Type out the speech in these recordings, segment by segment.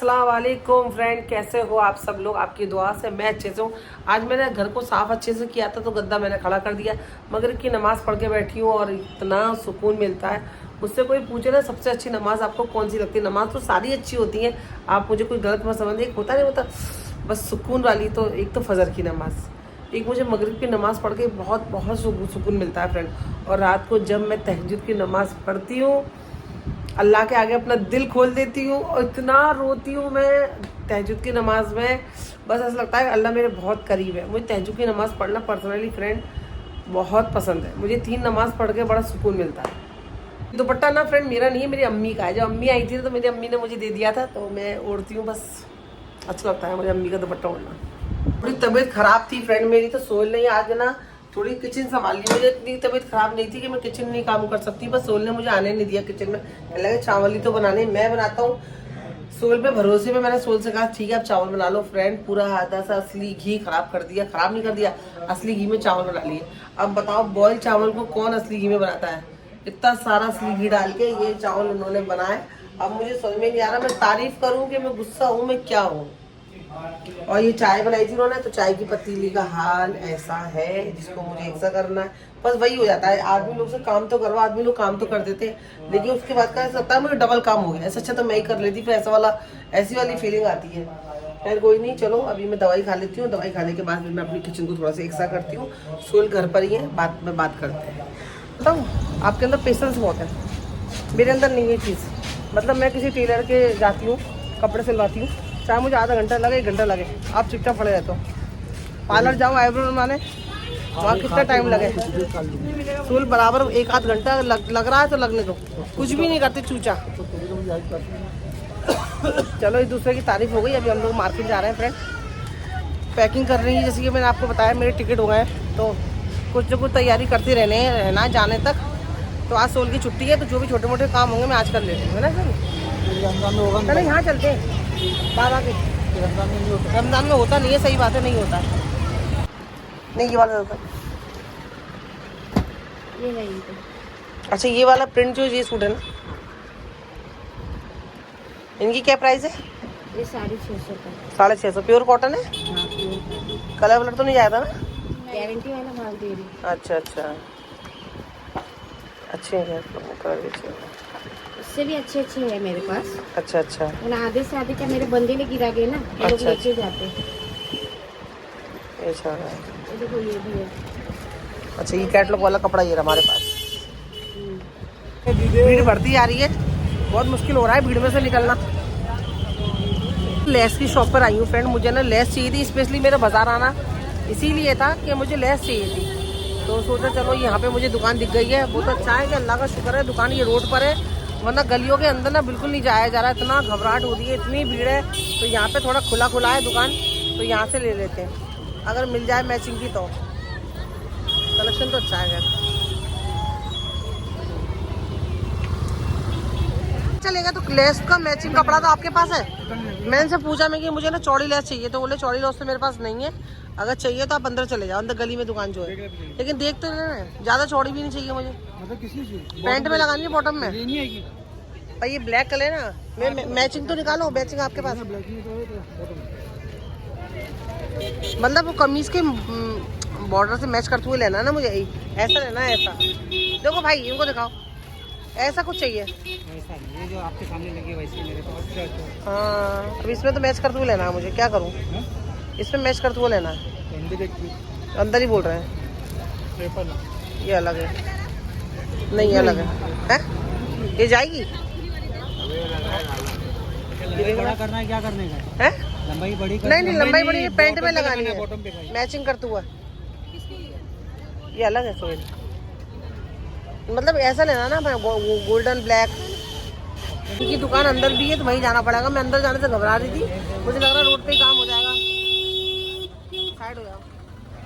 अस्सलाम वालेकुम फ्रेंड, कैसे हो आप सब लोग। आपकी दुआ से मैं अच्छे से हूँ। आज मैंने घर को साफ अच्छे से किया था तो गद्दा मैंने खड़ा कर दिया। मगर की नमाज़ पढ़ के बैठी हूँ और इतना सुकून मिलता है। मुझसे कोई पूछे ना सबसे अच्छी नमाज़ आपको कौन सी लगती है। नमाज़ तो सारी अच्छी होती है, आप मुझे कोई गलत मत समझिए। एक होता नहीं होता बस सुकून वाली, तो एक तो फजर की नमाज़, एक मुझे मगरिब की नमाज़ पढ़ के बहुत बहुत सुकून मिलता है फ्रेंड। और रात को जब मैं तहज्जुद की नमाज़ पढ़ती हूँ, अल्लाह के आगे अपना दिल खोल देती हूँ और इतना रोती हूँ मैं तहज्जुद की नमाज़ में। बस ऐसा लगता है अल्लाह मेरे बहुत करीब है। मुझे तहज्जुद की नमाज़ पढ़ना पर्सनली फ्रेंड बहुत पसंद है। मुझे 3 नमाज़ पढ़ के बड़ा सुकून मिलता है। दुपट्टा ना फ्रेंड मेरा नहीं है, मेरी अम्मी का है। जब अम्मी आई थी तो मेरी अम्मी ने मुझे दे दिया था, तो मैं ओढ़ती हूँ। बस अच्छा लगता है मुझे अम्मी का दुपट्टा ओढ़ना। थोड़ी तबीयत ख़राब थी फ्रेंड मेरी, तो सोल नहीं आज ना थोड़ी किचन संभाली। मुझे इतनी तबीयत ख़राब नहीं थी कि मैं किचन नहीं काम कर सकती, बस सोल ने मुझे आने नहीं दिया किचन में। लगे चावल ही तो बनाने, मैं बनाता हूँ। सोल पे भरोसे में मैंने सोल से कहा ठीक है आप चावल बना लो। फ्रेंड पूरा आधा सा असली घी खराब कर दिया, खराब नहीं कर दिया, असली घी में चावल बना लिए। अब बताओ बॉयल चावल को कौन असली घी में बनाता है। इतना सारा असली घी डाल के ये चावल उन्होंने बनाए। अब मुझे समझ में नहीं आ रहा मैं तारीफ करूँ कि मैं गुस्सा हूँ, मैं क्या हूँ। और ये चाय बनाई थी उन्होंने, तो चाय की पतीली का हाल ऐसा है जिसको मुझे ऐसा करना है। बस वही हो जाता है, आदमी लोग से काम तो करवा, आदमी लोग काम तो कर देते हैं, लेकिन उसके बाद का ऐसा लगता है मुझे डबल काम हो गया। ऐसा अच्छा तो मैं ही कर लेती, फिर ऐसी वाली फीलिंग आती है। खैर कोई नहीं, चलो अभी मैं दवाई खा लेती हूँ। दवाई खाने के बाद फिर मैं अपनी किचन को थोड़ा सा एक्स्ट्रा करती हूँ। सोल घर पर ही है, बात करते हैं। बताऊँ आपके अंदर पेशेंस बहुत है, मेरे अंदर नहीं है चीज़। मतलब मैं किसी टेलर के जाती हूँ, कपड़े सिलवाती हूँ, चाहे मुझे आधा घंटा लगे 1 घंटा लगे, आप चुपचाप खड़े रहते हो। पार्लर जाओ आईब्रो बनवाने, वहाँ कितना टाइम लगे, सूल बराबर 1 आध घंटा लग रहा है तो लगने दो, कुछ भी नहीं करते चूचा। चलो एक दूसरे की तारीफ हो गई। अभी हम लोग मार्केट जा रहे हैं फ्रेंड, पैकिंग कर रही है। जैसे कि मैंने आपको बताया मेरे टिकट हो गए, तो कुछ न कुछ तैयारी करती रहना जाने तक। तो आज सोल की छुट्टी है, तो जो भी छोटे मोटे काम होंगे मैं आज कर लेती हूँ, है ना सर। चलो यहाँ चलते हैं बाबा के। रमजान में होता नहीं है, सही बात है, नहीं होता नहीं। ये वाला होता ये नहीं। अच्छा ये वाला प्रिंट जो ये सूट है ना, इनकी क्या प्राइस है। ये 650 का। 650 प्योर कॉटन है। हाँ, कलर वलर तो नहीं जाएगा ना। गारंटी वाला माल दे रही। अच्छा अच्छे हैं कलर भी। इससे भी अच्छे है मेरे पास। अच्छा उन आधे से आधे क्या मेरे बंदे ने गिरा गए ना, ये लोग लेके जाते हैं। अच्छा ये देखो ये भी है। अच्छा ये कैटलॉग वाला कपड़ा ये हमारे पास। भीड़ बढ़ती जा रही है, बहुत मुश्किल हो रहा है भीड़ में से निकलना। लेस की शॉप पर आई हूँ फ्रेंड, मुझे ना लेस चाहिए थी। स्पेशली मेरा बाजार आना इसीलिए था कि मुझे लेस चाहिए थी, तो सोचा चलो यहाँ पे मुझे दुकान दिख गई है। बहुत अच्छा है कि अल्लाह का शुक्र है दुकान ये रोड पर है, वरना गलियों के अंदर ना बिल्कुल नहीं जाया जा रहा है। इतना घबराहट हो रही है, इतनी भीड़ है। तो यहाँ पे थोड़ा खुला है दुकान, तो यहाँ से ले लेते हैं अगर मिल जाए मैचिंग की। तो कलेक्शन तो अच्छा है यार। चलेगा तो लेस का मैचिंग कपड़ा तो आपके पास है। मैंने से पूछा मैं कि मुझे ना चौड़ी लेस चाहिए, तो बोले चौड़ी लेस तो मेरे पास नहीं है, अगर चाहिए तो आप अंदर चले जाओ, अंदर गली में दुकान जो है। लेकिन देखते रहे ज़्यादा चौड़ी भी नहीं चाहिए मुझे, मतलब पैंट में लगानी है बॉटम में। भाई ये ब्लैक कलर है ना, मैचिंग तो निकालो, मैचिंग आपके पास मतलब वो कमीज के बॉर्डर से मैच करते हुए लेना है ना मुझे। ऐसा लेना है, ऐसा देखो भाई इनको दिखाओ, ऐसा कुछ चाहिए। ऐसा नहीं है जो आपके सामने लगी वैसे मेरे पास। हाँ अब इसमें तो मैच करते हुए लेना है मुझे, क्या करूँ। इसमें मैच करते हुए लेना है, अंदर ही बोल रहे हैं। ये अलग है, नहीं ये अलग है, ये जाएगी। बड़ा करना है, क्या करने का है लंबाई बड़ी नहीं लंबाई बड़ी पैंट में लगानी है, मैचिंग करते हुआ। ये अलग है सोल, मतलब ऐसा लेना ना गोल्डन ब्लैक। क्योंकि दुकान अंदर भी है तो वहीं जाना पड़ेगा। मैं अंदर जाने से घबरा रही थी, मुझे लग रहा रोड पे ही काम हो जाएगा। साइड हो जाओ।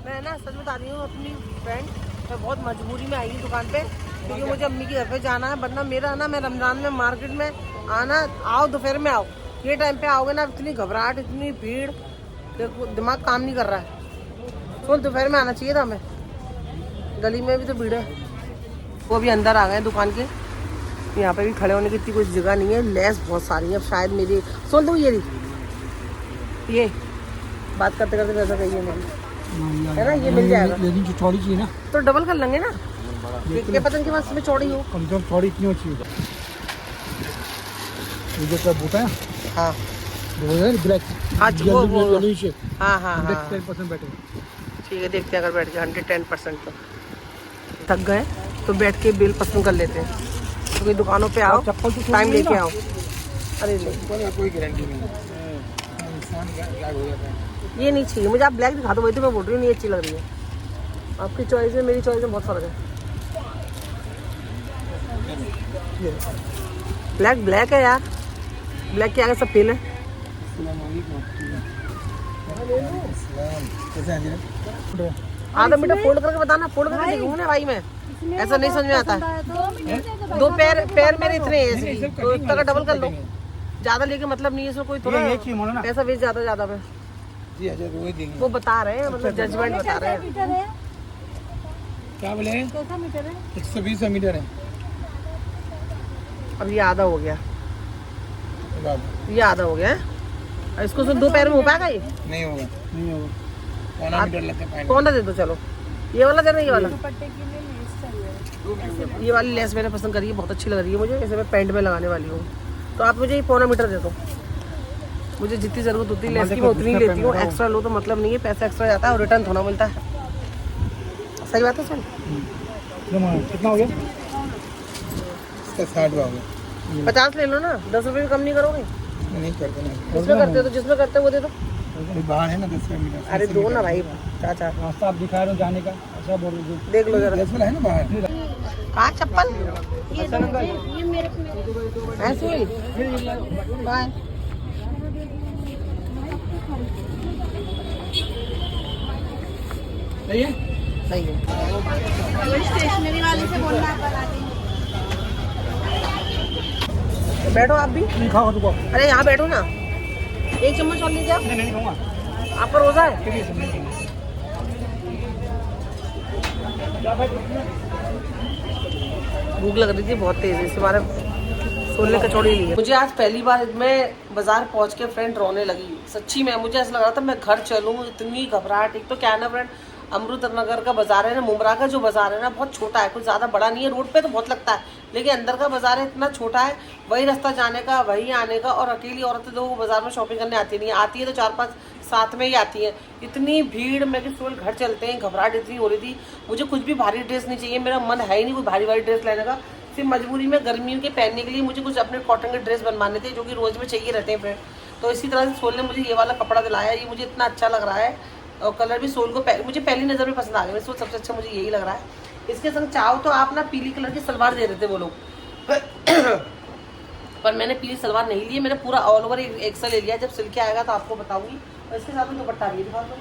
मैं ना सच बता रही हूँ अपनी फ्रेंड, मैं बहुत मजबूरी में आई हूँ दुकान पे, क्योंकि मुझे अम्मी के घर पे जाना है। वरना मेरा ना मैं रमजान में मार्केट में आना, आओ दोपहर में आओ, ये टाइम पे आओगे ना इतनी घबराहट इतनी भीड़, दिमाग काम नहीं कर रहा है। तो दोपहर में आना चाहिए था हमें, गली में भी तो भीड़ है। वो भी अंदर आ गए दुकान के, यहाँ पे भी खड़े होने की इतनी कोई जगह नहीं है, लेस बहुत सारी है। अब शायद मेरी सोल दो, ये बात करते करते वैसा कहिए मेरी, है ना, ये मिल जाएगा। लेकिन जो चौड़ी चाहिए ना, तो डबल कर लेंगे ना, क्या पता इनके पास में चौड़ी हो। कम से कम चौड़ी इतनी अच्छी होगी। ये जो सब बूटा है, हाँ ब्लैक, हाँ येलो शेप, हाँ हाँ हाँ 10% बैठे। ठीक है, देखते हैं अगर बैठ के 110%। तो थक गए तो बैठ के बिल पसंद कर लेते हैं, क्योंकि दुकानों पे आओ, चप्पल तो टाइम लेके आओ। अरे नहीं, कोई गारंटी नहीं है, ये नहीं चाहिए मुझे, आप ब्लैक दिखा दो, वही तो मैं बोल रही हूँ, नहीं अच्छी लग रही है। आपकी चॉइस में मेरी चॉइस में बहुत फर्क है। ब्लैक ब्लैक है यार, ब्लैक के आगे सब फेल है। आधा मीटर फोल्ड करके बताना, फोल्ड करके देखूंगा ना भाई मैं, ऐसा नहीं समझ में आता है। दो पैर मेरे इतने हैं, तो इतना का डबल कर लो, ज्यादा लेके मतलब नहीं है इसमें कोई थोड़ा पैसा वेस्ट ज्यादा में। वो बता रहे हैं, मतलब जजमेंट बता रहे हैं। क्या बोले? 120 मीटर है। अब ये आधा हो गया, ये आधा हो गया है। इसको सिर्फ दो पैर में हो पाएगा ये? नहीं होगा, नहीं होगा। पौना मीटर लगता है। कौन सा दे दो, चलो ये वाला देना, ये वाला। ये वाली लेस मैंने पसंद करी है, बहुत अच्छी लग रही है मुझे, इसे मैं पैंट में लगाने वाली हूँ। तो आप मुझे ये पौना मीटर दे दो, मुझे जितनी जरूरत होती है लेस की मैं उतनी ही लेती हूँ। एक्स्ट्रा लो तो मतलब नहीं है, पैसा एक्स्ट्रा जाता है और रिटर्न थोड़ा मिलता है। सही बात है सर। कितना हो गया? इसका 60 हो गया। 50 ले लो ना, 10 रुपये कम नहीं करोगे? नहीं करते ना, जिसमें करते हो तो जिसमें करते हो वो दे दो। बाहर है ना 10 मीटर। अरे दो ना भाई, चाचा रास्ता आप दिखा रहे हो जाने का, ऐसा बोल रहे हो। देख लो जरा। 10 वाला है ना बाहर। कहाँ चप्पल ये मेरे ऐसे ही बाय। सही है, सही है। स्टेशनरी वाले से बोलना बैठो आप भी। नहीं खाओ तो। अरे यहाँ बैठो ना, एक चम्मच और लीजिए आप। नहीं खाऊंगा। आपका रोजा है? भूख लग रही थी बहुत तेज, इस हमारे छोले कचौड़ी ली है। मुझे आज पहली बार मैं बाजार पहुंच के फ्रेंड रोने लगी सच्ची में। मुझे ऐसा लग रहा था मैं घर चलूँ, इतनी घबराहट। एक तो क्या है ना फ्रेंड, अमृतनगर का बाजार है ना, मुमरा का जो बाजार है ना बहुत छोटा है, कुछ ज़्यादा बड़ा नहीं है। रोड पे तो बहुत लगता है, लेकिन अंदर का बाजार है इतना छोटा है, वही रास्ता जाने का वही आने का। और अकेली औरतें लोग बाजार में शॉपिंग करने आती नहीं, आती है तो 4-5 साथ में ही आती है। इतनी भीड़, मैं कि सोल घर चलते हैं, घबराहट इतनी हो रही थी। मुझे कुछ भी भारी ड्रेस नहीं चाहिए, मेरा मन है ही नहीं कोई भारी ड्रेस लेने का। सिर्फ मजबूरी में गर्मियों के पहनने के लिए मुझे कुछ अपने कॉटन के ड्रेस बनवाने थे, जो कि रोज में चाहिए रहते हैं फ्रेंड। तो इसी तरह से सोल ने मुझे ये वाला कपड़ा दिलाया, ये मुझे इतना अच्छा लग रहा है। और कलर भी सोल को मुझे पहली नज़र में पसंद आ गया। सोल सबसे अच्छा मुझे यही लग रहा है। इसके संग चाहो तो आप ना पीली कलर की सलवार दे रहे थे वो लोग पर मैंने पीली सलवार नहीं ली है, मैंने पूरा ऑल ओवर एक्सल ले लिया। जब सिल के आएगा तो आपको बताऊंगी। और इसके साथ में दुपट्टा भी दिखा दो,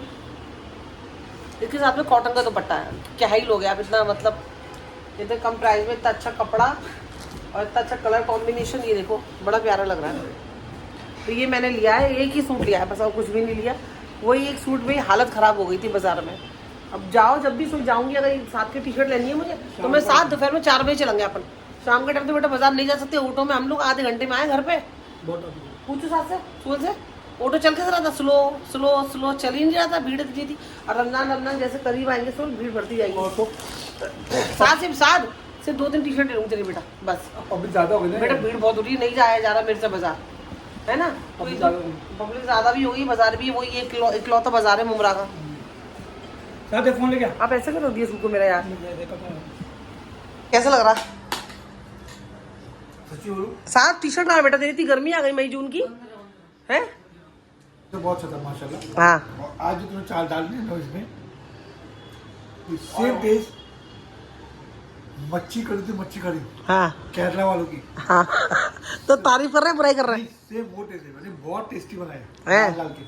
इसके साथ में कॉटन का दुपट्टा है। क्या ही लोग हैं आप, इतना मतलब इतने कम प्राइस में इतना अच्छा कपड़ा और इतना अच्छा कलर कॉम्बिनेशन। ये देखो बड़ा प्यारा लग रहा है। तो ये मैंने लिया है, एक ही सूट लिया है बस, और कुछ भी नहीं लिया। वही एक सूट में हालत ख़राब हो गई थी बाजार में। अब जाओ, जब भी सूट जाऊंगी, अगर साथ की टी शर्ट लेनी है मुझे तो मैं साथ दोपहर में 4 बजे चलेंगे अपन। शाम के टाइम तो बेटा बाजार नहीं जा सकते, ऑटो में हम लोग आधे घंटे में आए घर पे। पूछो साथ से सूल से, ऑटो चल के रहा था, स्लो स्लो स्लो चल ही नहीं रहा था, भीड़ इतनी थी। और रमजान जैसे करीब आएंगे सोल भीड़ बढ़ती जाएगी। ऑटो साथ सिर्फ 2-3 टी शर्ट ले लूँगी तेरी बेटा बस। पब्लिक ज़्यादा हो गई बेटा भीड़ बहुत हो रही है, नहीं जाया जा रहा मेरे से बाजार, है ना। पब्लिक ज़्यादा भी होगी, बाजार भी वही इकलौता बाजार है मुमरा का। फोन ले गया। आप ऐसे कर दिए सूट को मेरा यार, कैसा लग रहा? साथ टी शर्ट कहाँ बेटा तेरी? इतनी गर्मी आ गई मई जून की है तो बहुत अच्छा था माशाल्लाह। हाँ आज जो तुमने चाल डाल दी ना इसमें, सेम टेस्ट मच्छी करी थी, मच्छी करी हाँ केरला वालों की। हाँ तो तारीफ कर रहे हैं बुराई कर रहे हैं? सेम वो टेस्ट है, मैंने बहुत टेस्टी बनाया है? डाल के।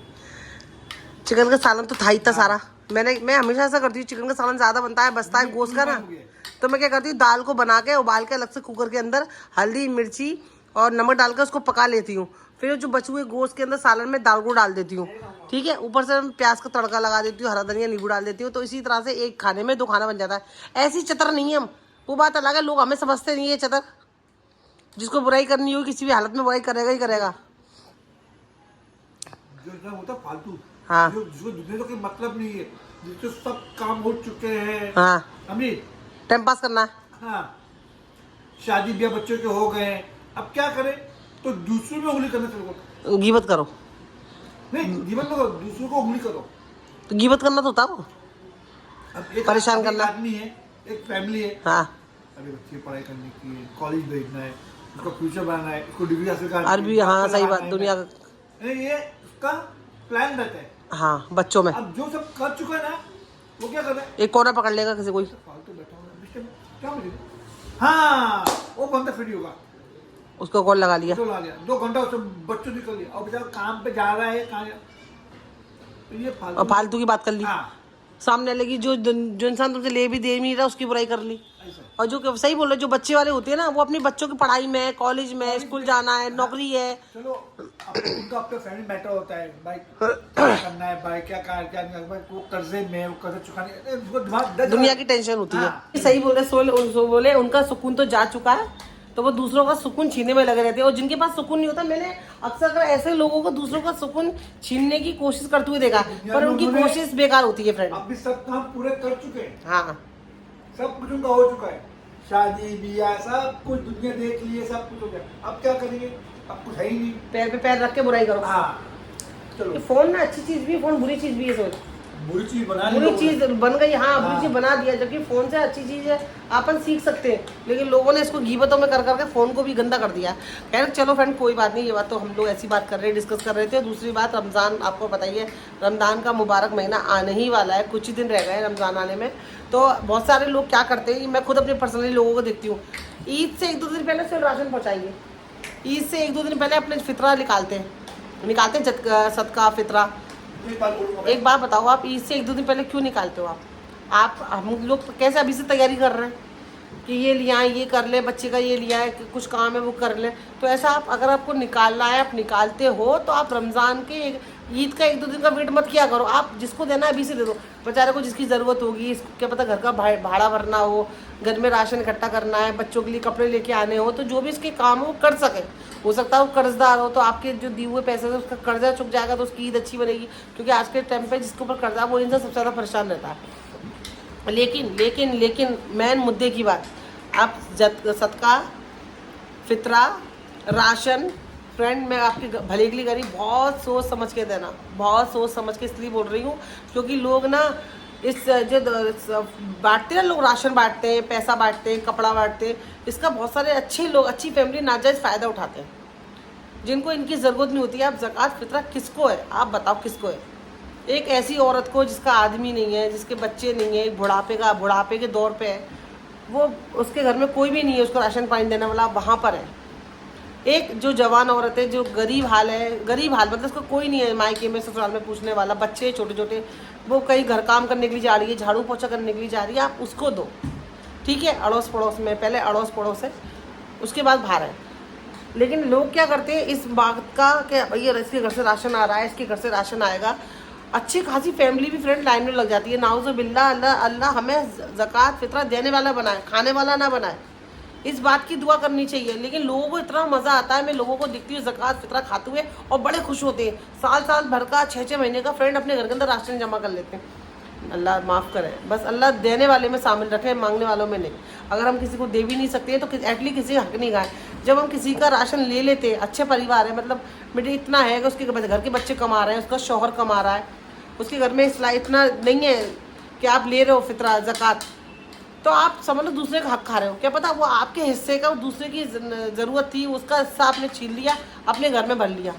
चिकन का सालन तो था ही था सारा। मैं हमेशा ऐसा करती हूँ, चिकन का सालन ज़्यादा बनता है, बचता है गोश्त का ना, तो मैं क्या करती हूँ दाल को बना के उबाल के अलग से कुकर के अंदर हल्दी मिर्ची और नमक डाल के उसको पका लेती हूँ। फिर जो बचे हुए गोश्त के अंदर सालन में दाल को डाल देती हूँ, ठीक है। ऊपर से प्याज का तड़का लगा देती हूँ, हरा धनिया नींबू डाल देती हूँ। तो इसी तरह से एक खाने में 2 खाना बन जाता है। ऐसी चतर नहीं है हम, वो बात अलग है, लोग हमें समझते नहीं है चतर। जिसको बुराई करनी हो किसी भी हालत में बुराई करेगा ही करेगा। जो ना होता फालतू, हाँ जिसको दुनिया का कोई मतलब नहीं है, जिसके सब काम हो चुके हैं, हाँ, अम्मी, टाइम पास करना है। हाँ, शादी ब्याह बच्चों के हो गए, अब क्या करें? तो दूसरों में उंगली करना चलो, गीबत करो। नहीं जीवन में दूसरों को उंगली करो। तो गीबत करना तो होता वो। अब एक परेशान एक करना। आदमी है, एक फैमिली है, हाँ, अभी बच्चे पढ़ाई करने की है, कॉलेज भेजना है, उसका फ्यूचर बनाना है, उसको डिग्री हासिल करना है, अरबी, हाँ डॉक्टर सही बात, बनाना है। दुनिया का, नहीं, ये उसका प्लान रहता है। हाँ बच्चों में अब जो सब कर चुका है ना, वो क्या कर रहा है? एक कोना पकड़ लेगा किसी कोई। फालतू बैठा हुआ है, डिस्टर्ब क्या मुझे? हाँ, वो बंदा फ्री होगा, उसको कॉल लगा लिया। तो ला लिया 2 घंटा उससे बच्चों निकल लिया, और बेचारा काम पे जा रहा है कहाँ, तो ये फालतू और फालतू की बात कर ली। हाँ, सामने लगी जो जो इंसान तुमसे ले भी दे नहीं रहा उसकी बुराई कर ली। ऐसा और जो सही बोल रहे, जो बच्चे वाले होते हैं ना, वो अपने बच्चों की पढ़ाई में, कॉलेज में, स्कूल जाना है, नौकरी है। चलो उनका अपना फैमिली मैटर होता है, भाई क्या करना है, भाई क्या नहीं, भाई वो कर्जे में, वो कर्जे चुकाने, उसको दिमाग दर्द दुनिया हो की टेंशन होती है। हाँ। सही बोल रहे, सो बोले उनका सुकून तो जा चुका है, तो वो दूसरों का सुकून छीनने में लगे रहते हैं। और जिनके पास सुकून नहीं होता, मैंने अक्सर ऐसे लोगों को दूसरों का सुकून छीनने की कोशिश करते हुए देखा, पर उनकी कोशिश बेकार होती है फ्रेंड। अब भी सब काम पूरे कर चुके हैं, हाँ, सब कुछ उनका हो चुका है, शादी ब्याह सब कुछ दुनिया देख लिए, सब कुछ हो गया, अब क्या करेंगे? अब कुछ है ही नहीं। पैर पे पैर रख के बुराई करो। हाँ, चलो फोन ना अच्छी चीज भी है, फोन बुरी चीज भी है। सोच, बुरी चीज बना ली बुरी लोगों ने। चीज बन गई, हाँ बुरी हाँ। चीज बना दिया, जबकि फोन से अच्छी चीज है, अपन सीख सकते हैं। लेकिन लोगों ने इसको गीबतों में कर करके फोन को भी गंदा कर दिया। खैर चलो फ्रेंड, कोई बात नहीं, ये बात तो हम लोग ऐसी बात कर रहे हैं, डिस्कस कर रहे थे। दूसरी बात, रमज़ान आपको बताइए, रमज़ान का मुबारक महीना आने ही वाला है, कुछ ही दिन रह गए हैं रमज़ान आने में। तो बहुत सारे लोग क्या करते हैं, मैं खुद अपने पर्सनली लोगों को देखती हूँ, ईद से 1-2 दिन पहले सिर्फ राशन पहुँचाएंगे, ईद से 1-2 दिन पहले अपने फितरा निकालते हैं सदका फितरा। एक बात बताओ, आप ईद से 1-2 दिन पहले क्यों निकालते हो? आप हम लोग कैसे अभी से तैयारी कर रहे हैं कि ये लिया है, ये कर ले, बच्चे का ये लिया है, कि कुछ काम है वो कर ले। तो ऐसा आप अगर आपको निकालना है, आप निकालते हो, तो आप रमज़ान के ईद का 1-2 दिन का वेट मत किया करो। आप जिसको देना है अभी से दे दो, बेचारे को जिसकी ज़रूरत होगी, क्या पता घर का भाड़ा भरना हो, घर में राशन इकट्ठा करना है, बच्चों के लिए कपड़े लेके आने हो, तो जो भी इसके काम हो वो कर सके। हो सकता है वो कर्जदार हो, तो आपके जो दिए हुए पैसे से उसका कर्जा चुक जाएगा, तो उसकी ईद अच्छी बनेगी। क्योंकि आज के टाइम पे जिसके ऊपर कर्जा, वो इनसे सबसे ज़्यादा परेशान रहता है। लेकिन मेन मुद्दे की बात, आप सदका फितरा राशन, फ्रेंड मैं आपके भले के लिए करी, बहुत सोच समझ के देना, बहुत सोच समझ के इसलिए बोल रही हूँ क्योंकि लोग ना इस जो बांटते हैं, लोग राशन बांटते हैं, पैसा बांटते हैं, कपड़ा बांटते हैं, इसका बहुत सारे अच्छे लोग, अच्छी फैमिली नाजायज़ फ़ायदा उठाते हैं, जिनको इनकी ज़रूरत नहीं होती है। आप ज़कात फितरा किसको है, आप बताओ किसको है? एक ऐसी औरत को जिसका आदमी नहीं है, जिसके बच्चे नहीं है, बुढ़ापे के दौर पे है, वो उसके घर में कोई भी नहीं है उसको राशन पानी देने वाला, वहाँ पर है। एक जो जवान औरत है, जो गरीब हाल मतलब उसको कोई नहीं है मायके में, ससुराल में पूछने वाला, बच्चे छोटे छोटे, वो कहीं घर काम करने के लिए जा रही है, झाड़ू पोछा करने के लिए जा रही है, आप उसको दो, ठीक है? अड़ोस पड़ोस में, पहले अड़ोस पड़ोस है, उसके बाद बाहर है। लेकिन लोग क्या करते हैं इस बात का कि भैया इसके घर से राशन आ रहा है, इसके घर से राशन आएगा, अच्छी खासी फैमिली भी फ्रेंड लाइन में लग जाती है। नाउज़ु बिल्लाह, अल्लाह हमें ज़कात फितरा देने वाला बनाए, खाने वाला ना बनाए, इस बात की दुआ करनी चाहिए। लेकिन लोगों को इतना मज़ा आता है, मैं लोगों को दिखती हूँ ज़कात फितरा खाते हुए और बड़े खुश होते हैं, साल भर का 6-6 महीने का फ्रेंड अपने घर के अंदर राशन जमा कर लेते हैं। अल्लाह माफ़ करे, बस अल्लाह देने वाले में शामिल रखे, मांगने वालों में नहीं। अगर हम किसी को दे भी नहीं सकते हैं तो एटलीस्ट किसी हक नहीं खाए। जब हम किसी का राशन ले लेते हैं, अच्छे परिवार है, मतलब मेरे इतना है कि उसके घर के बच्चे कमा रहे हैं, उसका शौहर कमा रहा है, उसके घर में इतना नहीं है कि आप ले रहे हो फितरा ज़कात, तो आप समझ लो दूसरे का हक खा रहे हो। क्या पता वो आपके हिस्से का, वो दूसरे की ज़रूरत थी, उसका हिस्सा आपने छीन लिया, अपने घर में भर लिया।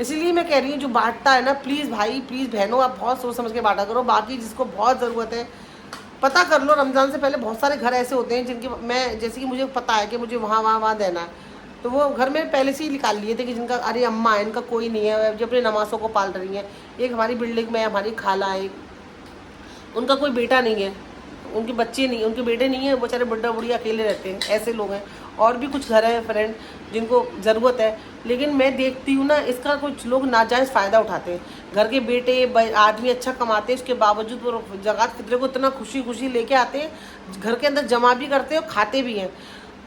इसीलिए मैं कह रही हूँ जो बांटता है ना, प्लीज़ भाई, प्लीज़ बहनों, आप बहुत सोच समझ के बांटा करो। बाकी जिसको बहुत ज़रूरत है, पता कर लो। रमज़ान से पहले बहुत सारे घर ऐसे होते हैं जिनकी मैं, जैसे कि मुझे पता है कि मुझे वहाँ देना है, तो वो घर में पहले से ही निकाल लिए थे कि जिनका अरे अम्मा है, इनका कोई नहीं है, जो अपने नमाज़ों को पाल रही हैं। एक हमारी बिल्डिंग में हमारी खाला है, उनका कोई बेटा नहीं है, उनके बच्चे नहीं, उनके बेटे नहीं है, बेचारे बुढ़ा बुढ़िया अकेले रहते हैं, ऐसे लोग हैं। और भी कुछ घर हैं फ्रेंड जिनको ज़रूरत है, लेकिन मैं देखती हूँ ना इसका कुछ लोग नाजायज़ फ़ायदा उठाते हैं। घर के बेटे आदमी अच्छा कमाते हैं, उसके बावजूद वो ज़कात फितरे को इतना खुशी लेके आते हैं, घर के अंदर जमा भी करते हैं और खाते भी हैं।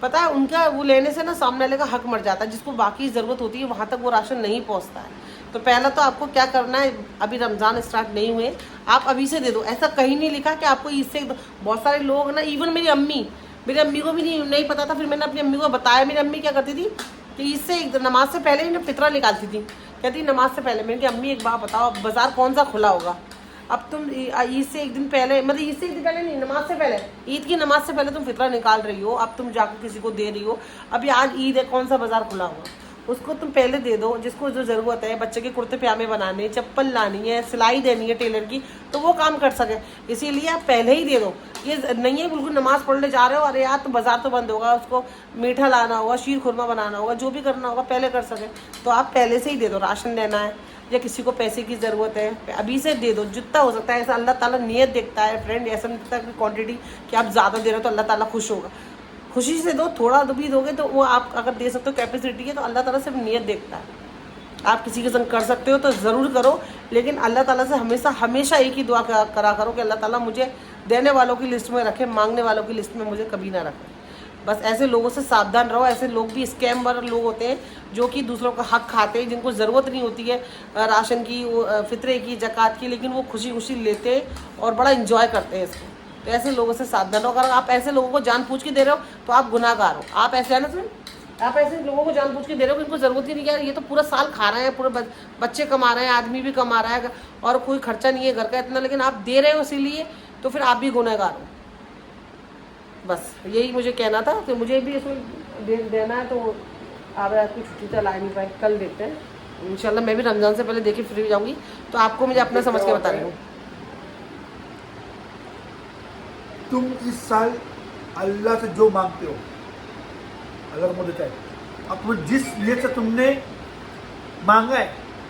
पता है उनका वो लेने से ना सामने वाले का हक मर जाता है, जिसको बाकी ज़रूरत होती है वहाँ तक वो राशन नहीं पहुँचता है। तो पहला तो आपको क्या करना है, अभी रमज़ान स्टार्ट नहीं हुए, आप अभी से दे दो। ऐसा कहीं नहीं लिखा कि आपको इससे, बहुत सारे लोग ना, इवन मेरी अम्मी को भी नहीं पता था, फिर मैंने अपनी अम्मी को बताया। मेरी अम्मी क्या करती थी कि इससे नमाज से पहले ही फितरा निकालती थी, कहती नमाज से पहले। मैंने कहा अम्मी एक बात बताओ, बाजार कौन सा खुला होगा? अब तुम ईद से एक दिन पहले, मतलब ईद से एक दिन पहले नहीं, नमाज से पहले, ईद की नमाज से पहले तुम फितरा निकाल रही हो, अब तुम जाकर किसी को दे रही हो। अभी आज ईद है, कौन सा बाजार खुला होगा? उसको तुम पहले दे दो, जिसको जो ज़रूरत है, बच्चे के कुर्ते पजामे बनाने, चप्पल लानी है, सिलाई देनी है टेलर की, तो वो काम कर सके, इसीलिए आप पहले ही दे दो। ये नहीं है बिल्कुल नमाज पढ़ने जा रहे हो, अरे यार तो बाजार तो बंद होगा, उसको मीठा लाना होगा, शीर खुरमा बनाना होगा, जो भी करना होगा पहले कर सके, तो आप पहले से ही दे दो। राशन लेना है या किसी को पैसे की ज़रूरत है, अभी से दे दो, जितना हो सकता है। ऐसा अल्लाह ताला नियत देखता है फ्रेंड, ऐसा नहीं देखता कि क्वांटिटी कि आप ज़्यादा दे रहे हो तो अल्लाह ताला खुश होगा। खुशी से दो, थोड़ा भी दोगे तो वो आप अगर दे सकते हो, कैपेसिटी है, तो अल्लाह ताला सिर्फ नियत देखता है। आप किसी के संग कर सकते हो तो ज़रूर करो, लेकिन अल्लाह ताला से हमेशा एक ही दुआ करा करो कि अल्लाह ताला मुझे देने वालों की लिस्ट में रखे, मांगने वालों की लिस्ट में मुझे कभी ना रखे। बस ऐसे लोगों से सावधान रहो। ऐसे लोग भी स्कैमर लोग होते हैं जो कि दूसरों का हक खाते हैं, जिनको ज़रूरत नहीं होती है राशन की, फितरे की, ज़कात की, लेकिन वो खुशी खुशी लेते हैं और बड़ा इंजॉय करते हैं इसको। तो ऐसे लोगों से सावधान रहो। अगर आप ऐसे लोगों को जानबूझ के दे रहे हो तो आप गुनाहगार हो। आप ऐसे है ना सुन, आप ऐसे लोगों को जानबूझ के दे रहे हो, इनको ज़रूरत ही नहीं है, ये तो पूरा साल खा रहे हैं, पूरे बच्चे कमा रहे हैं, आदमी भी कमा रहा है और कोई खर्चा नहीं है घर का इतना, लेकिन आप दे रहे हो इसीलिए, तो फिर आप भी गुनहगार हो। बस यही मुझे कहना था। तो मुझे भी इसमें देना है, तो आप आपकी छुट्टी तो ला नहीं पाए, कल देखते हैं इंशाल्लाह। मैं भी रमज़ान से पहले देखिए फ्री हो जाऊँगी, तो आपको मुझे अपना समझ के बता रही हूँ। तुम इस साल अल्लाह से जो मांगते हो अल्लाह को देता है। अब तुम्हें जिस नियत से तुमने मांगा है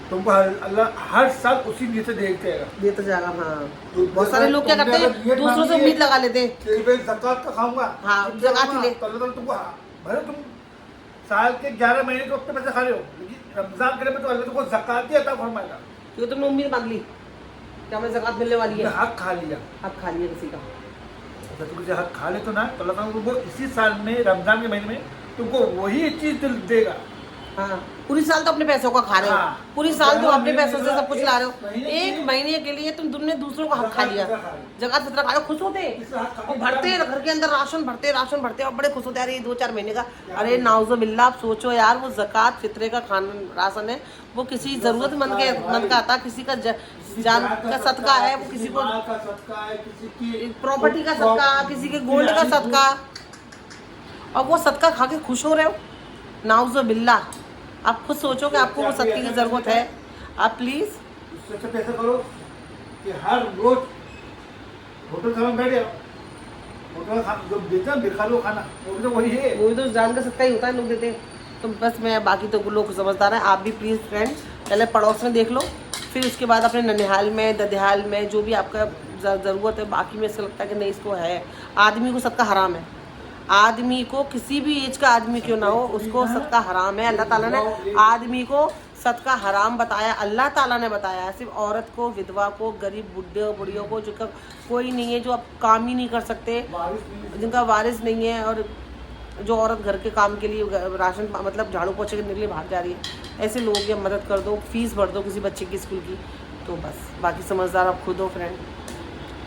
तुमको अल्लाह हर साल उसी नियत से देता जाएगा। हाँ, तो बहुत सारे लोग क्या करते हैं, दूसरों से उम्मीद लगा लेते हैं कि मैं ज़कात का खाऊंगा, हाँ ज़कात ही ले, तो अल्लाह तुमको भले तुम साल के 11 महीने के वक्त पैसे खा रहे हो, लेकिन रमजान करे में तो अल्लाह तुमको ज़कात ही अता फरमाएगा, क्योंकि तुमने उम्मीद बांध ली क्या हमें ज़कात मिलने वाली है, हक खा लिया, हक खा लिया किसी का। अगर तुम किसी हक खा ले तो ना, तो अल्लाह तुमको इसी साल में रमजान के महीने में तुमको वही चीज़ देगा। हाँ, पूरी साल तो अपने पैसों का खा रहे हो, हाँ, पूरी साल तो अपने पैसों से सब कुछ ला रहे हो, एक महीने के लिए तुमने दूसरों का हक खा लिया, ज़कात फितरा खा, खुश होते और भरते, घर के अंदर राशन भरते और बड़े खुश होते। अरे 2-4 महीने का, अरे नाउज़ुबिल्लाह, आप सोचो यार, वो ज़कात फितरे का खाना राशन है, वो किसी ज़रूरतमंद का आता, किसी का जान का सदका है, वो किसी को प्रॉपर्टी का सदका, किसी के गोल्ड का सदका, और वो सदका खा के खुश हो रहे हो। नाउज़ुबिल्लाह, आप खुद सोचो कि आपको वो सदके की ज़रूरत है। आप प्लीज़ उससे पैसा करो कि हर रोज होटल खाना बैठ जाओ, होटल खाना जो देते हैं बिरखा लो खाना, वो तो वही है, वो तो जान का सदका ही होता है, लोग देते हैं। तो बस मैं, बाकी तो लोग समझदार हैं। आप भी प्लीज़ फ्रेंड पहले पड़ोस में देख लो, फिर उसके बाद अपने ननिहाल में, ददिहाल में, जो भी आपका ज़रूरत है। बाकी में ऐसा लगता है कि नहीं, इसको है, आदमी को सदका हराम है, आदमी को, किसी भी एज का आदमी क्यों ना हो, उसको सदका हराम है। अल्लाह ताला ने आदमी को सदका हराम बताया, अल्लाह ताला ने बताया। सिर्फ औरत को, विधवा को, गरीब बुढ़े बुढ़ियों को, जो कोई नहीं है, जो अब काम ही नहीं कर सकते, जिनका वारिस नहीं है, और जो औरत घर के काम के लिए राशन मतलब झाड़ू पोछे करने के लिए बाहर जा रही है, ऐसे लोगों की मदद कर दो, फीस भर दो किसी बच्चे की स्कूल की। तो बस, बाकी समझदार आप खुद हो फ्रेंड।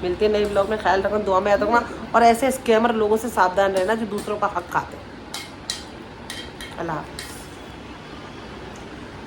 मिलते हैं नए ब्लॉग में, ख्याल रखना, दुआ में याद रखना, और ऐसे स्कैमर लोगों से सावधान रहना जो दूसरों का हक खाते हैं। अल्लाह हाफ़िज़।